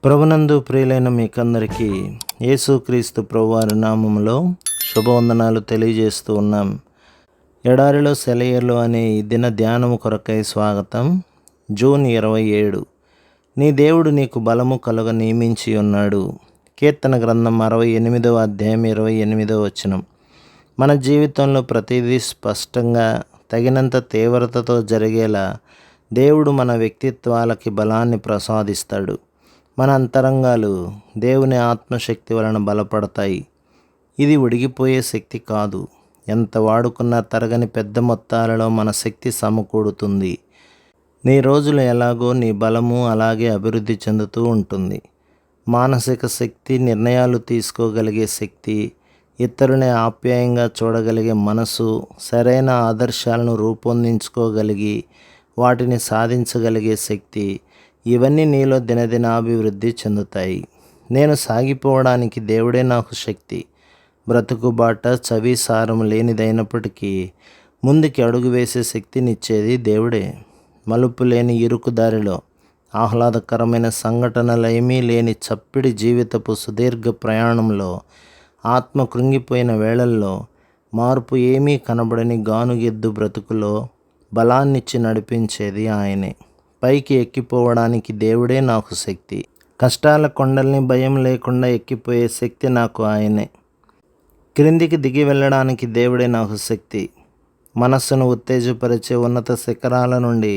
ప్రభునందు ప్రియులైన మీకందరికీ యేసుక్రీస్తు ప్రభువారి నామములో శుభవందనాలు తెలియజేస్తూ ఉన్నాం. ఎడారిలో సెలయేర్లు అనే ఈ దిన ధ్యానము కొరకై స్వాగతం. జూన్ 27. నీ దేవుడు నీకు బలము కలుగ నియమించి ఉన్నాడు. కీర్తన గ్రంథం 68వ అధ్యాయం 28వ వచనం. మన జీవితంలో ప్రతిదీ స్పష్టంగా తగినంత తీవ్రతతో జరిగేలా దేవుడు మన వ్యక్తిత్వాలకి బలాన్ని ప్రసాదిస్తాడు. మన అంతరంగాలు దేవుని ఆత్మశక్తి వలన బలపడతాయి. ఇది ఉడిగిపోయే శక్తి కాదు. ఎంత వాడుకున్నా తరగని పెద్ద మొత్తాలలో మన శక్తి సమకూడుతుంది. నీ రోజులు ఎలాగో నీ బలము అలాగే అభివృద్ధి చెందుతూ ఉంటుంది. మానసిక శక్తి, నిర్ణయాలు తీసుకోగలిగే శక్తి, ఇతరుని ఆప్యాయంగా చూడగలిగే మనసు, సరైన ఆదర్శాలను రూపొందించుకోగలిగి వాటిని సాధించగలిగే శక్తి, ఇవన్నీ నీలో దినదినాభివృద్ధి చెందుతాయి. నేను సాగిపోవడానికి దేవుడే నాకు శక్తి. బ్రతుకుబాట చవి సారం లేనిదైనప్పటికీ ముందుకి అడుగు వేసే శక్తినిచ్చేది దేవుడే. మలుపు లేని ఇరుకు దారిలో, ఆహ్లాదకరమైన సంఘటనలేమీ లేని చప్పిడి జీవితపు సుదీర్ఘ ప్రయాణంలో, ఆత్మ కృంగిపోయిన వేళల్లో, మార్పు ఏమీ కనబడని గానుగెద్దు బ్రతుకులో బలాన్నిచ్చి నడిపించేది ఆయనే. పైకి ఎక్కిపోవడానికి దేవుడే నాకు శక్తి. కష్టాల కొండల్ని భయం లేకుండా ఎక్కిపోయే శక్తి నాకు ఆయనే. క్రిందికి దిగి వెళ్ళడానికి దేవుడే నాకు శక్తి. మనస్సును ఉత్తేజపరిచే ఉన్నత శిఖరాల నుండి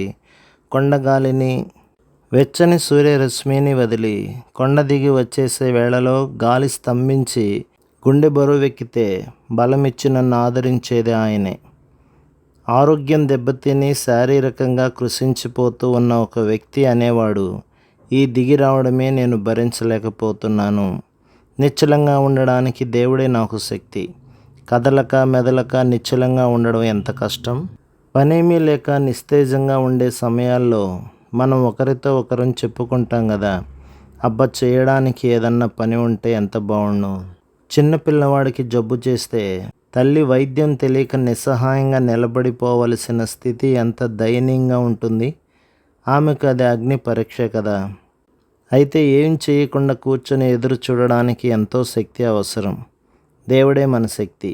కొండగాలిని, వెచ్చని సూర్యరశ్మిని వదిలి కొండ దిగి వచ్చేసే వేళలో గాలి స్తంభించి గుండె బరువెక్కితే బలమిచ్చి నన్ను ఆదరించేది ఆయనే. ఆరోగ్యం దెబ్బతిని శారీరకంగా కృషించిపోతూ ఉన్న ఒక వ్యక్తి అనేవాడు, ఈ దిగి రావడమే నేను భరించలేకపోతున్నాను. నిశ్చలంగా ఉండడానికి దేవుడే నాకు శక్తి. కదలక మెదలక నిశ్చలంగా ఉండడం ఎంత కష్టం. పనేమీ లేక నిస్తేజంగా ఉండే సమయాల్లో మనం ఒకరితో ఒకరం చెప్పుకుంటాం కదా, అబ్బా చేయడానికి ఏదన్నా పని ఉంటే ఎంత బాగుండు. చిన్న పిల్లవాడికి జబ్బు చేస్తే తల్లి వైద్యం తెలియక నిస్సహాయంగా నిలబడిపోవలసిన స్థితి ఎంత దయనీయంగా ఉంటుంది. ఆమెకు అది అగ్ని పరీక్ష కదా. అయితే ఏం చేయకుండా కూర్చొని ఎదురు చూడడానికి ఎంతో శక్తి అవసరం. దేవుడే మన శక్తి.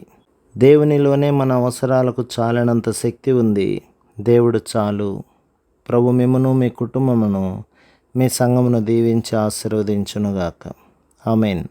దేవునిలోనే మన అవసరాలకు చాలినంత శక్తి ఉంది. దేవుడు చాలు. ప్రభు మిమ్మును, మీ కుటుంబమును, మీ సంఘమును దీవించి ఆశీర్వదించునుగాక. ఆమేన్.